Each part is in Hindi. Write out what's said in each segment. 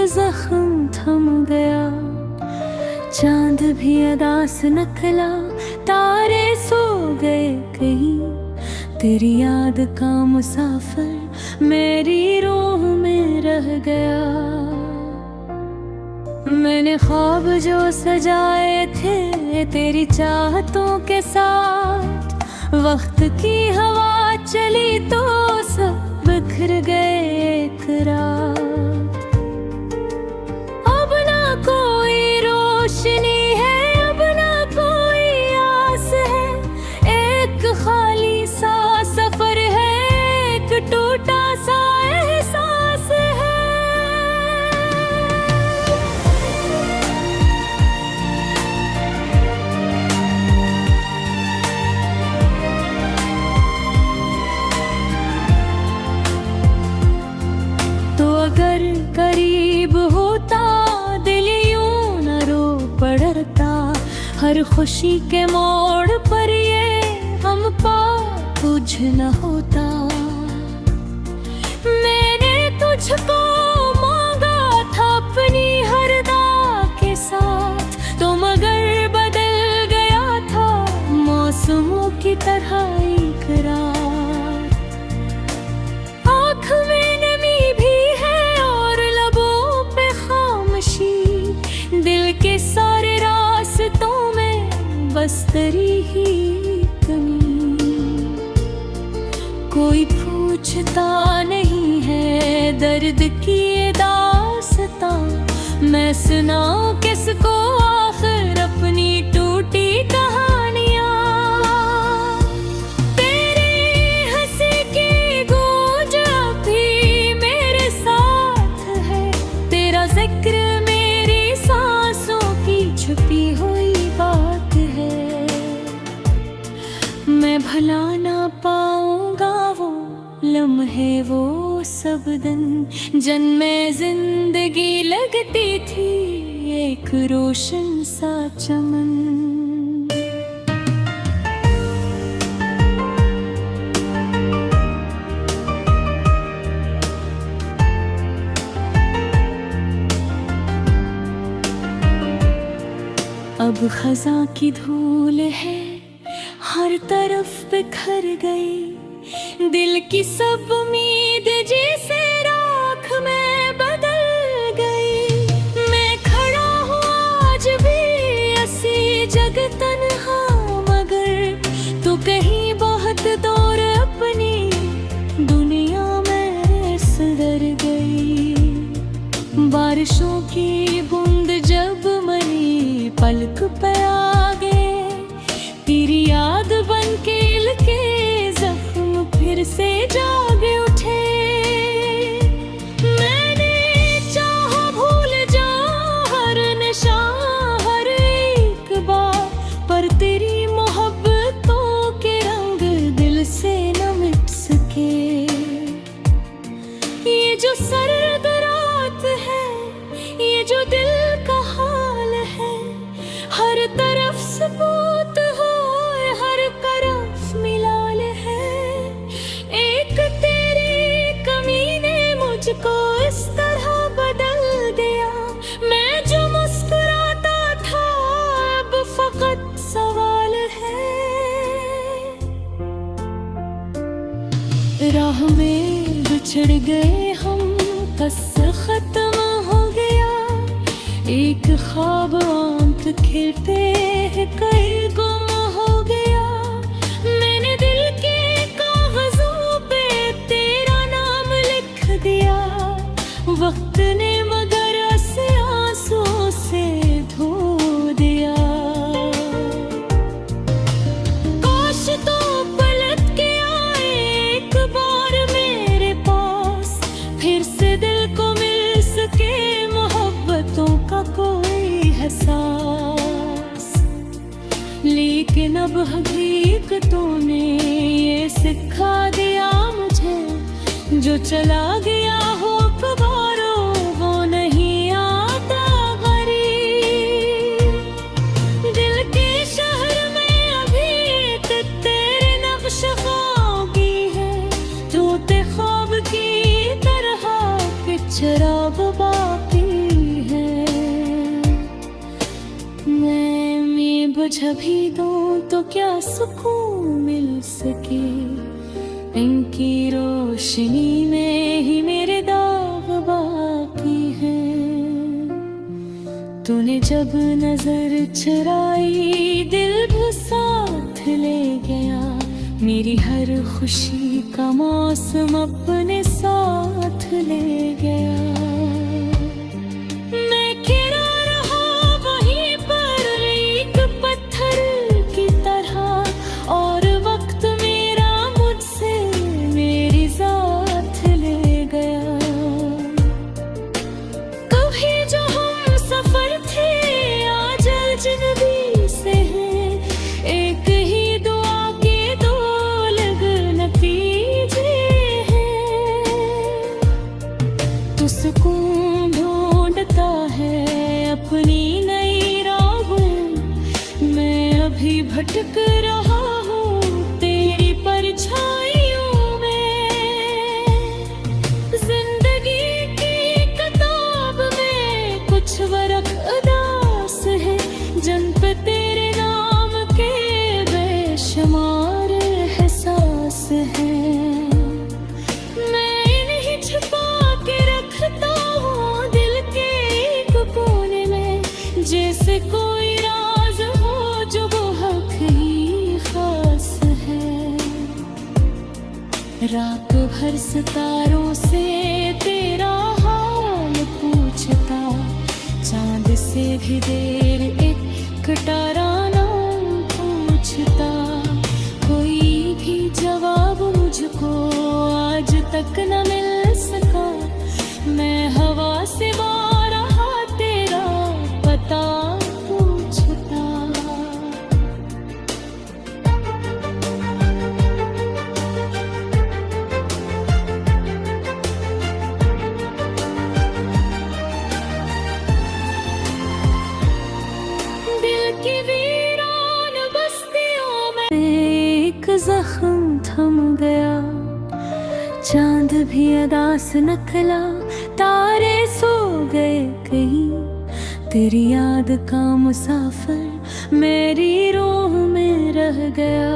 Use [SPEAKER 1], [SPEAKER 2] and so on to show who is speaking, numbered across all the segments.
[SPEAKER 1] जख्म थम गया। चांद भी अदा से निकला, तारे सो गए कहीं। तेरी याद का मुसाफिर मेरी रूह में रह गया। मैंने ख्वाब जो सजाए थे तेरी चाहतों के साथ, वक्त की हवा चली तो सब बिखर गए एक रात। अब ना कोई रोशनी है, अब ना कोई आस है। एक खाली सा सफर है, एक टूटा सा एहसास है। तो अगर करीब होता दिल यूं न रो पड़ता। हर खुशी के मोड़ पर ये हम पा तुझ न होता। मैंने तुझको मांगा था अपनी हर दा के साथ, तो मगर बदल गया था मौसमों की तरह एक रात। आँख में नमी भी है और लबों पे खामोशी, दिल के सारे रास्तों में बस तेरी ही कमी। कोई पूछता नहीं है दर्द की ये दास्तां, मैं सुनाऊं किसको आखिर अपनी टूटी कहानियां। तेरी हंसी की गूंज अभी मेरे साथ है, तेरा जिक्र मेरी सांसों की छुपी हुई बात है। मैं भुला ना पाऊंगा वो लम्हे, वो सब दिन जिनमें जिंदगी लगती थी एक रोशन सा चमन। अब खज़ां की धूल है, हर तरफ बिखर गई। दिल की सब उम्मीद जैसे राख में बदल गई। मैं खड़ा हूँ आज भी ऐसी जगह तन्हा, मगर तू कहीं बहुत दूर अपनी दुनिया में सुधर गई। बारिशों की बूंद जब मरी पलक पे आ गए, तेरी याद बन के के जख्म फिर से जाग उठे। मैंने चाहा भूल जाऊं हर नशा हर एक बार, पर तेरी मोहब्बतों के रंग दिल से न मिट सके। ये जो सर्द रात है, ये जो दिल का हाल है, हर तरफ सबूत हो हर तरफ मिलाल है। एक तेरी कमी ने मुझको इस तरह बदल दिया। मैं जो मुस्कुराता था अब फकत सवाल है। राह में बिछड़ गए हम, कस्र खत्म हो गया। एक ख्वाब आंख खिलते कई गुम हो गया। मैंने दिल के कागजों पे तेरा नाम लिख दिया। वक्त ने मगर ऐसे आंसुओं से धो दिया। काश तो पलट के आए एक बार मेरे पास, फिर से दिल को मिल सके मोहब्बतों का कोई एहसास। लेकिन अब हकीकतों ने ये सिखा दिया मुझे, जो चला गया हो कबारो वो नहीं आता गरीब। दिल के शहर में अभी एक तेरे नक्श खागी है, टूटे ख्वाब की तरह कि शराब बाकी बुझा भी दूं तो क्या सुकून मिल सके। इनकी रोशनी में ही मेरे दाग बाकी हैं। तूने जब नजर चुराई दिल भी साथ ले गया। मेरी हर खुशी का मौसम अपने साथ ले गया। मैं गिरा रहा वहीं पर एक पत्थर की तरह और वक्त मेरा मुझसे मेरी जात ले गया। कभी जो हम सफर थे आज अजनबी से हैं। एक ही दुआ के दो अलग नतीजे हैं। तू सुकून ढूंढता है अपनी नई राहों। मैं अभी भटक रहा हूँ तेरी परछाइयों में। जिंदगी की किताब में कुछ वरक़ उदास है जिन पे तेरे नाम के बेशुमार एहसास हैं। मैं इन्हें छुपा के रखता हूँ दिल के एक कोने में। जैसे कोई राज हो जो बहुत ही खास है। रात भर सितारों से तेरा हाल पूछता। चांद से भी देर एक ताराना पूछता। कोई भी जवाब मुझको आज तक न मिल सका। मैं हवा से बारहा तेरा पता पूछता। दिल की वीरान बस्तियों में एक जख्म थम गया। चांद भी अदास निकला तारे सो गए कहीं। तेरी याद का मुसाफिर मेरी रूह में रह गया।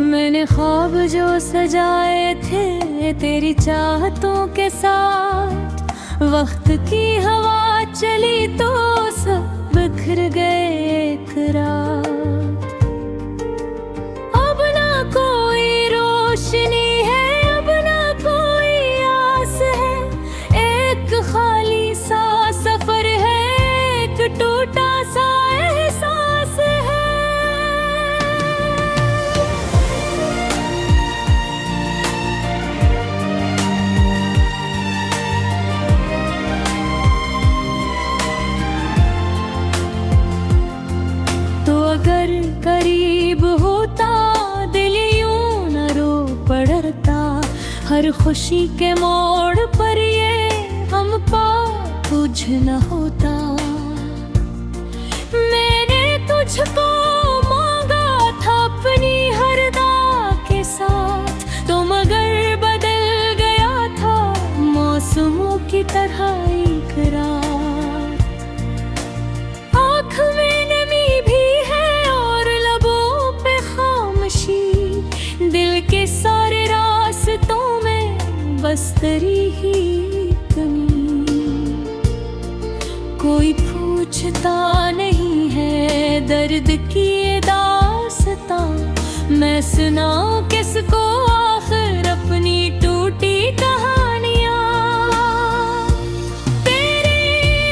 [SPEAKER 1] मैंने ख्वाब जो सजाए थे तेरी चाहतों के साथ। वक्त की हवा चली तो सब बिखर गए एक रात। अब ना कोई रोशनी है अब ना कोई आस है। एक खाली सा सफर है एक टूटा सा एहसास है। तो अगर करीब होता दिल यूं न रो पड़ता। हर खुशी के मोड़ पर ये हम पा तुझ न होता। मैंने तुझको मांगा था अपनी हर दा के साथ। तो मगर बदल गया था मौसमों की तरह एक रात। आँख में नमी भी है और लबों पे खामोशी। दिल के सारे रास्तों में बस तेरी ही कमी। कोई पूछता नहीं है दर्द की ये दास्तां। मैं सुनाऊं किसको आखिर अपनी टूटी कहानियां। तेरी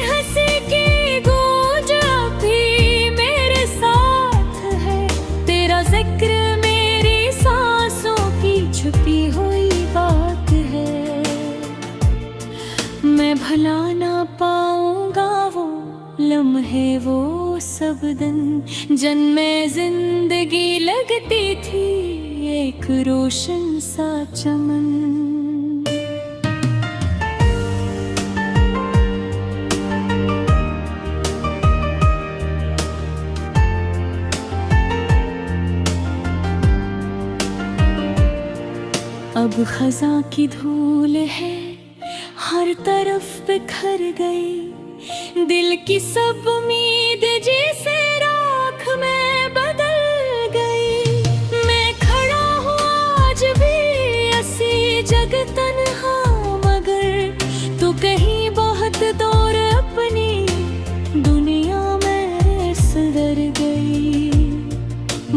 [SPEAKER 1] हंसी की गूंज अभी मेरे साथ है। तेरा जिक्र मेरी सांसों की छुपी हुई बात है। मैं भुला ना पाऊंगा वो लम्हे वो सब दिन जिनमें जिंदगी लगती थी एक रोशन सा चमन। अब खजा की धूल है हर तरफ बिखर गई। दिल की सब उम्मीद जैसे राख में बदल गई। मैं खड़ा हूँ आज भी ऐसी जग तन्हा, मगर तू कहीं बहुत दूर अपनी दुनिया में सुधर गई।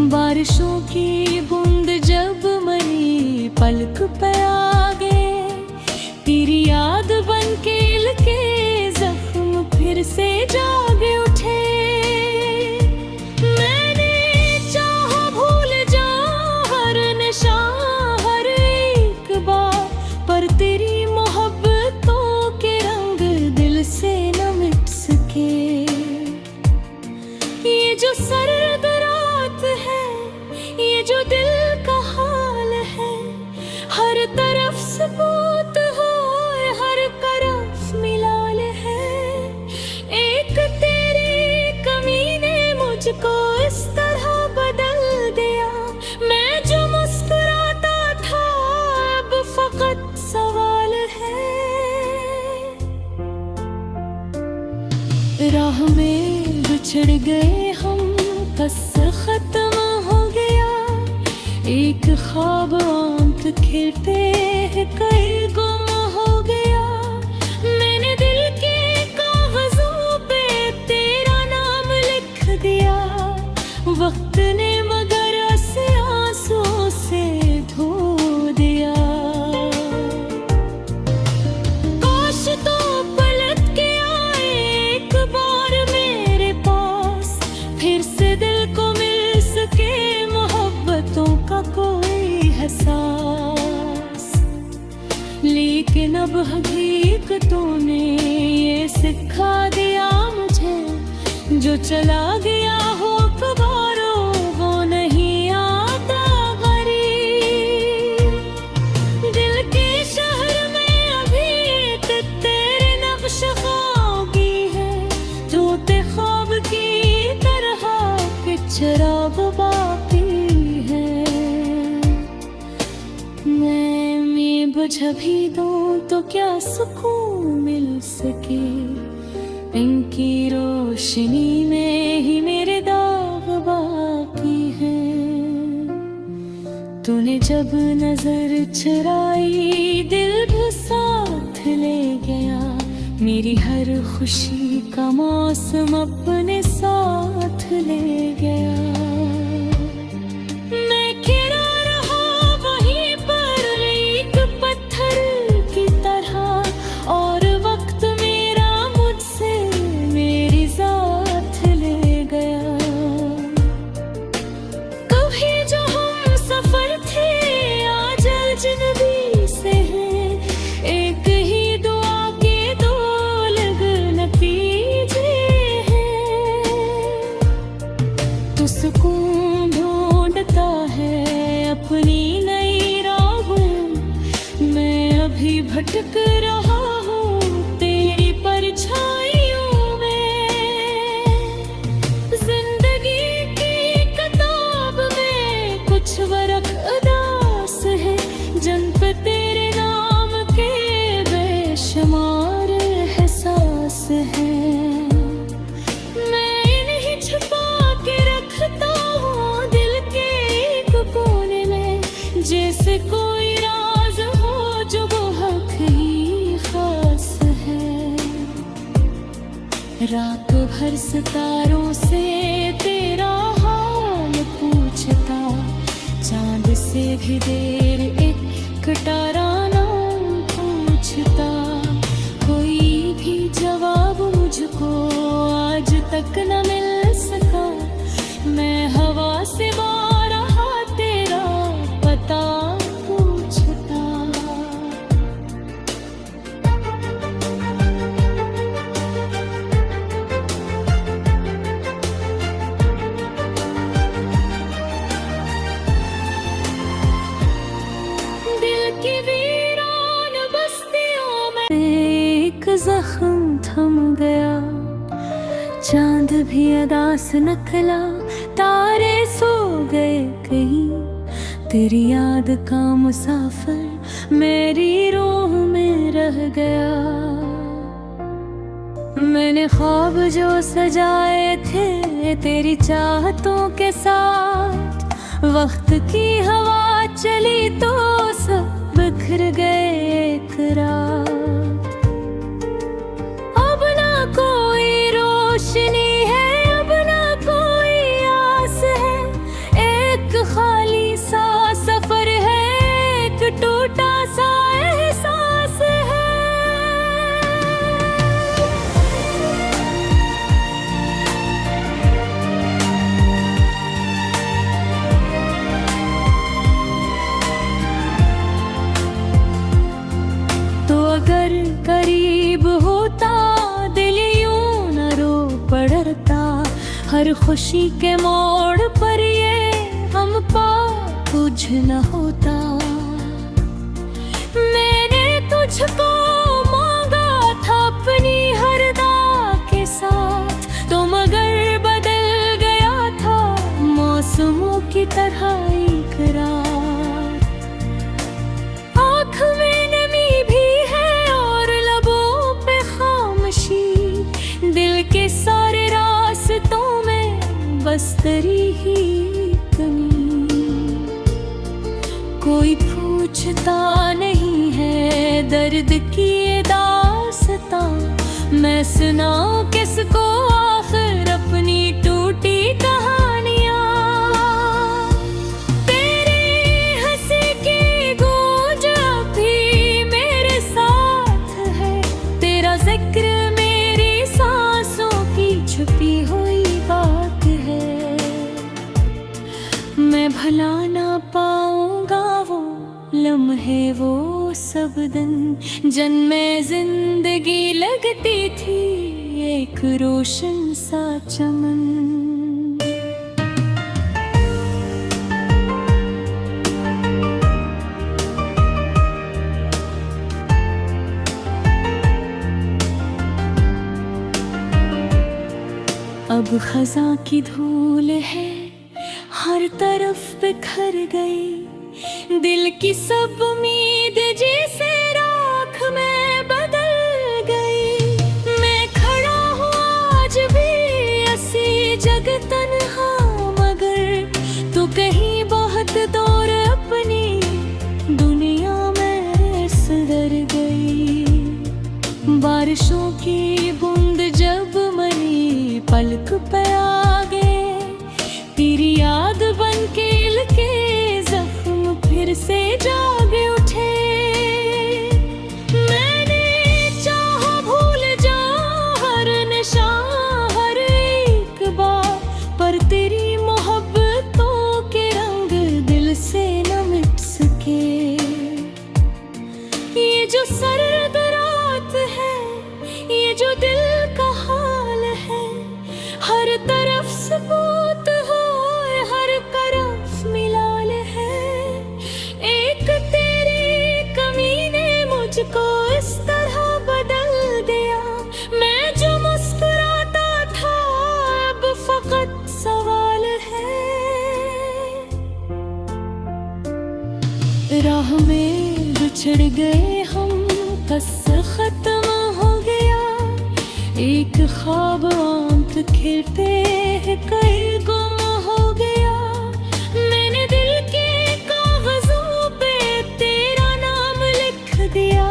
[SPEAKER 1] बारिशों की बूंद जब मरी पलक पे आ गए, तेरी याद बन के लगे जख्म फिर से जाग उठे। मैंने चाहा भूल जाऊं हर नशा हर एक बार, पर तेरी मोहब्बतों के रंग दिल से न मिट सके। ये जो सर्द रात है, ये जो दिल का हाल है, हर तरफ सबूत हो हर तरफ मिलाल है। एक तेरी कमी ने मुझको इस तरह बदल दिया, मैं जो मुस्कुराता था अब फकत सवाल है। राह में बिछड़ गए हम, बस खत्म हो गया एक ख्वाब, आंख खिलते हैं कहीं गुम हो गया। मैंने दिल के कागजों पे तेरा नाम लिख दिया, वक्त ने मगर उसे आंसुओं से धो दिया। काश तो पलट के आए एक बार मेरे पास, फिर से दिल को मिल सके मोहब्बतों का कोई एहसास। लेकिन अब हकीकतों ने ये सिखा दिया मुझे, जो चला गया हो कबारो वो नहीं आता गरीब। दिल के शहर में अभी तेरे नक्श खागी है, टूटे ख्वाब की तरह के चराग बाकी है। मैं बुझा भी दूं तो क्या सुकून मिल सके, इनकी रोशनी में ही मेरे दाग बाकी हैं। तूने जब नजर चुराई दिल भी साथ ले गया, मेरी हर खुशी का मौसम अपने साथ ले गया। मैं गिरा रहा वहीं पर एक पत्थर की तरह, और वक्त मेरा मुझसे मेरी जात ले गया। कभी जो हम सफर थे आज अजनबी से हैं, एक ही दुआ के दो अलग नतीजे हैं। तू सुकून ढूंढता है अपनी नई राहों, मैं अभी भटक रहा हूँ तेरी परछाइयों में। जिंदगी की किताब में कुछ वरक उदास है, जिन पे तेरे नाम के बेशुमार एहसास हैं। मैं इन्हें छुपा के रखता हूँ दिल के एक कोने में, जैसे कोई राज हो जो बहुत ही खास है। रात भर सितारों से तेरा हाल पूछता, चांद से भी देर एक कटाराना पूछता। कोई भी जवाब मुझको आज तक न मिल सका, मैं हवा से बारहा तेरा पता पूछता। दिल की वीरान बस्तियों में एक जख्म थम गया, चांद भी अदा से निकला, तारे सो गए कहीं। तेरी याद का मुसाफिर मेरी रूह में रह गया। मैंने ख्वाब जो सजाए थे तेरी चाहतों के साथ, वक्त की हवा चली तो सब बिखर गए एक रात। अब ना कोई रोशनी है, अब ना कोई आस है, एक खाली सा सफर है, एक टूटा सा एहसास है। तो अगर करीब होता दिल यूं न रो पड़ता, हर खुशी के मोड़ पर ये हम पा कुछ न होता। मैंने तुझको मांगा था अपनी हर अदा के साथ, तो मगर बदल गया था मौसमों की तरह एक रात। आँख में नमी भी है और लबों पे खामोशी, दिल के सारे रास्तों में बस तेरी ही कमी। कोई पूछता नहीं है दर्द की ये दास्तां, मैं सुनाऊं किसको आखिर अपनी टूटी कहानियां। तेरी हंसी की गूंज अभी मेरे साथ है, तेरा जिक्र मेरी सांसों की छुपी हुई बात है। मैं भुला ना पाऊंगा वो लम्हे, वो सब दिन जिनमें जिंदगी लगती थी एक रोशन सा चमन। अब खज़ां की धूल है हर तरफ बिखर गई, दिल की सब उम्मीद जैसे राख में बदल गई। मैं खड़ा हूँ आज भी ऐसी जगह तन्हा, मगर तू कहीं बहुत दूर अपनी दुनिया में सुधर गई। बारिशों की बूंद जब मरी पलक पे आ गए, तेरी याद बन के लगे जख्म फिर से जाग उठे। मैंने चाहा भूल जाऊं हर नशा हर एक बार, पर तेरी मोहब्बतों के रंग दिल से न मिट सके। ये जो सर्द रात है, ये जो दिल का हाल है, हर तरफ सबूत हो हर तरफ मिलाल है। एक तेरी कमी ने मुझको इस तरह बदल दिया, मैं जो मुस्कुराता था अब फकत सवाल है। राह में बिछड़ गए हम, कस्सा खत्म हो गया, एक ख्वाब आंख खिलते हैं कहीं गुम हो गया। मैंने दिल के कागजों पे तेरा नाम लिख दिया,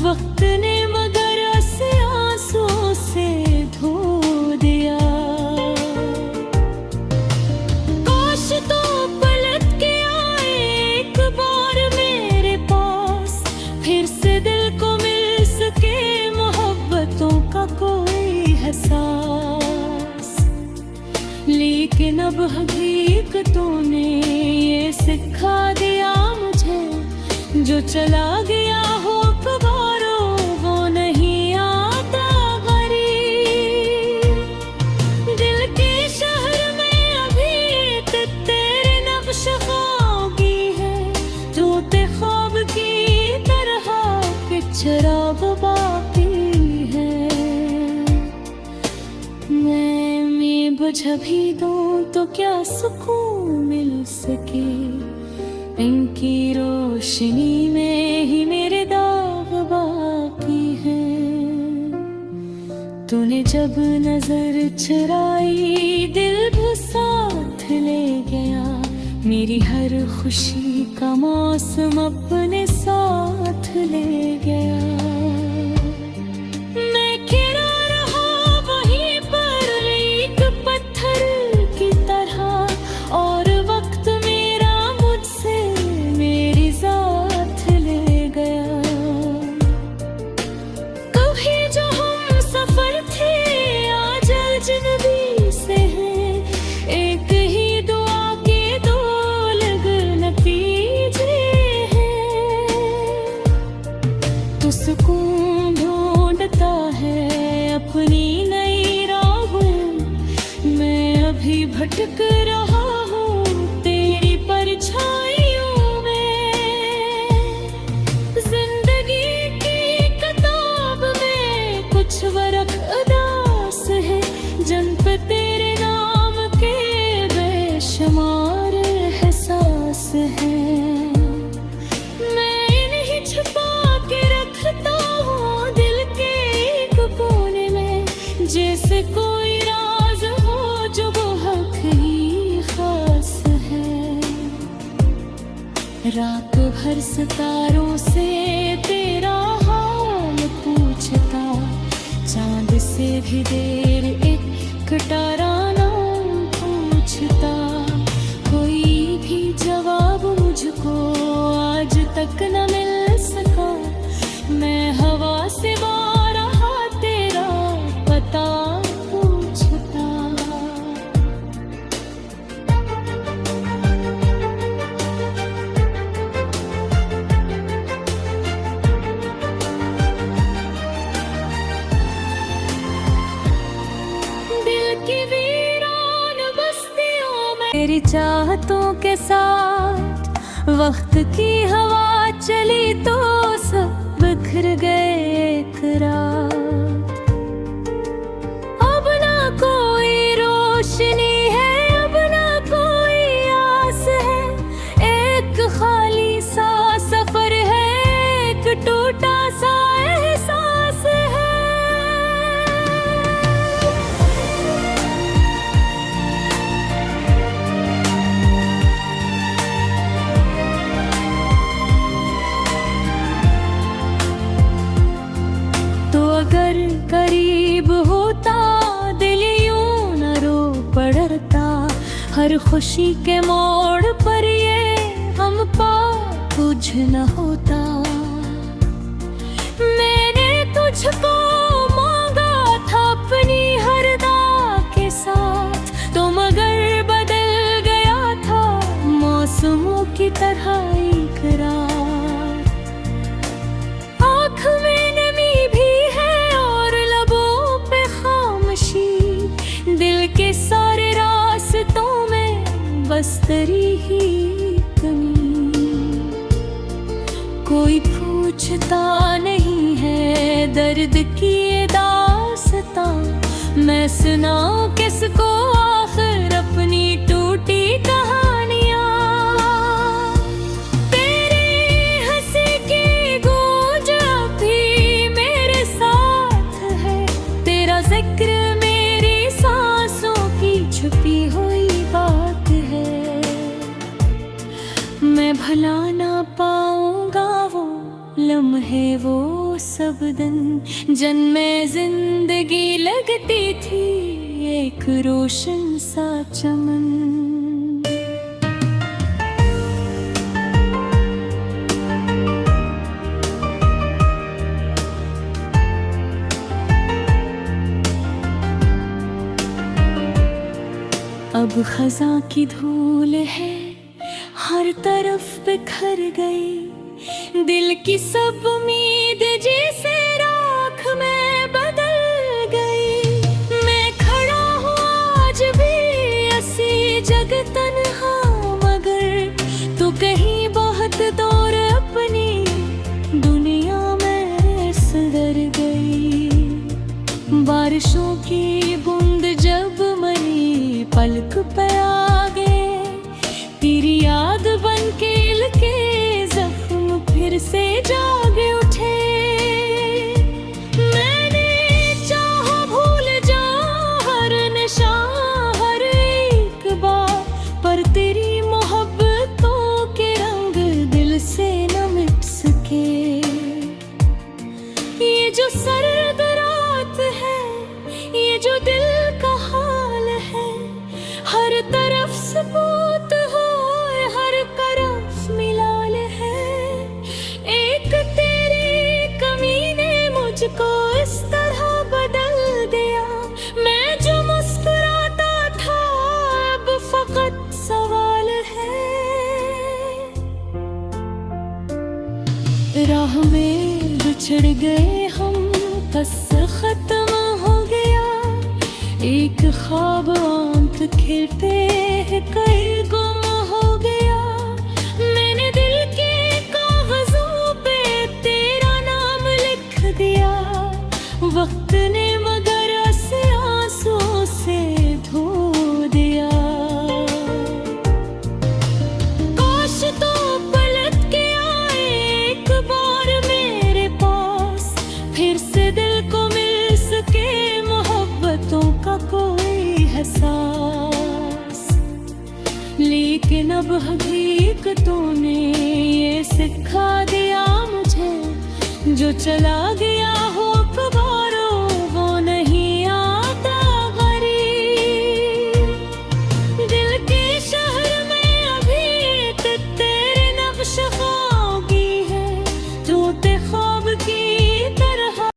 [SPEAKER 1] वक्त ने मगर उसे आंसुओं से धो दिया। काश तो पलट के आए एक बार मेरे पास, फिर से दिल को मिल सके मोहब्बतों का कोई एहसास। लेकिन अब हकीकतों ने ये सिखा दिया मुझे, जो चला गया हो कबारो वो नहीं आता गरीब। दिल के शहर में अभी तक तेरे नक्श खागी है, टूटे ख्वाब की तरह के शराब बाकी है। मैं बुझ भी दूं तो क्या सुकून मिल सके, इनकी रोशनी में ही मेरे दाग बाकी हैं। तूने जब नजर चुराई दिल भी साथ ले गया, मेरी हर खुशी का मौसम अपने साथ ले गया। मैं गिरा रहा वहीं पर एक पत्थर की तरह, और वक्त मेरा मुझसे मेरी जात ले गया। कभी जो हम सफर थे आज अजनबी से हैं, एक ही दुआ के दो अलग नतीजे हैं। तो सुकून ढूंढता है अपनी नई राहों, मैं अभी भटक रहा हूँ तेरी परछाइयों में। जिंदगी की किताब में कुछ वरक़ उदास है, जिन पे तेरे नाम के बेशुमार एहसास हैं। मैं इन्हें छुपा के रखता हूँ दिल के एक कोने में, जैसे कोई राज हो जो बहुत ही खास है। रात भर सितारों से तेरा हाल पूछता, चांद से भी देर एक ताराना पूछता। कोई भी जवाब मुझको आज तक न मिल सका, मैं हवा से बारहा तेरा पता पूछता। दिल की वीरान बस्तियों में तेरी चाहतों के साथ वक्त की हवा चली तो सब बिखर गए एक रात। अब ना कोई रोशनी है, अब ना कोई आस है, एक खाली सा सफर है, एक टूटा सा एहसास है। तो अगर करीब होता दिल यूं न रो पड़ता, हर खुशी के मोड़ पर ये हम पा कुछ न होता। मैंने तुझको मांगा था अपनी हर दा के साथ, तो मगर बदल गया था मौसमों की तरह एक रात। आँख में नमी भी है और लबों पे खामोशी, दिल के सारे रास्तों में बस तेरी ही कमी। कोई पूछता नहीं है दर्द की ये दास्तां, मैं सुनाऊं किसको आखिर अपनी टूटी कहानियां। तेरी हंसी की गूंज अभी मेरे साथ है, तेरा जिक्र मेरी सांसों की छुपी हुई बात है। मैं भुला ना पाऊंगा वो लम्हे, वो सब दिन जिनमें जिंदगी लगती थी एक रोशन सा चमन। अब खज़ां की धूल है हर तरफ बिखर गई, दिल की सब उम्मीद जैसे राख में बदल गई। मैं खड़ा हूँ आज भी ऐसी जगह तन्हा, मगर तू कहीं बहुत दूर अपनी दुनिया में सुधर गई। बारिशों की बूंद जब मरी पलक पे आ गए, तेरी याद बन के लगे जख्म फिर से जाग उठे। मैंने चाहा ये जो सर्द रात है, ये जो दिल का हाल है, हर तरफ सबूत हो, हर तरफ मिलाल है। एक तेरी कमी ने मुझको इस तरह बदल दिया, मैं जो मुस्कुराता था अब फकत सवाल है। राह में बिछड़ गए हम, बस खत्म हो गया एक ख्वाब, आंख खिलते हैं कई गुम हो गया। मैंने दिल के कागजों पे तेरा नाम लिख दिया, वक्त ने मगर ऐसे आंसू से धो दिया। काश तो पलट के आए एक बार मेरे पास, फिर से दिल को मिल सके मोहब्बतों का कोई एहसास। लेकिन अब हकीकतों ने ये सिखा दिया मुझे, जो चला गया हो कब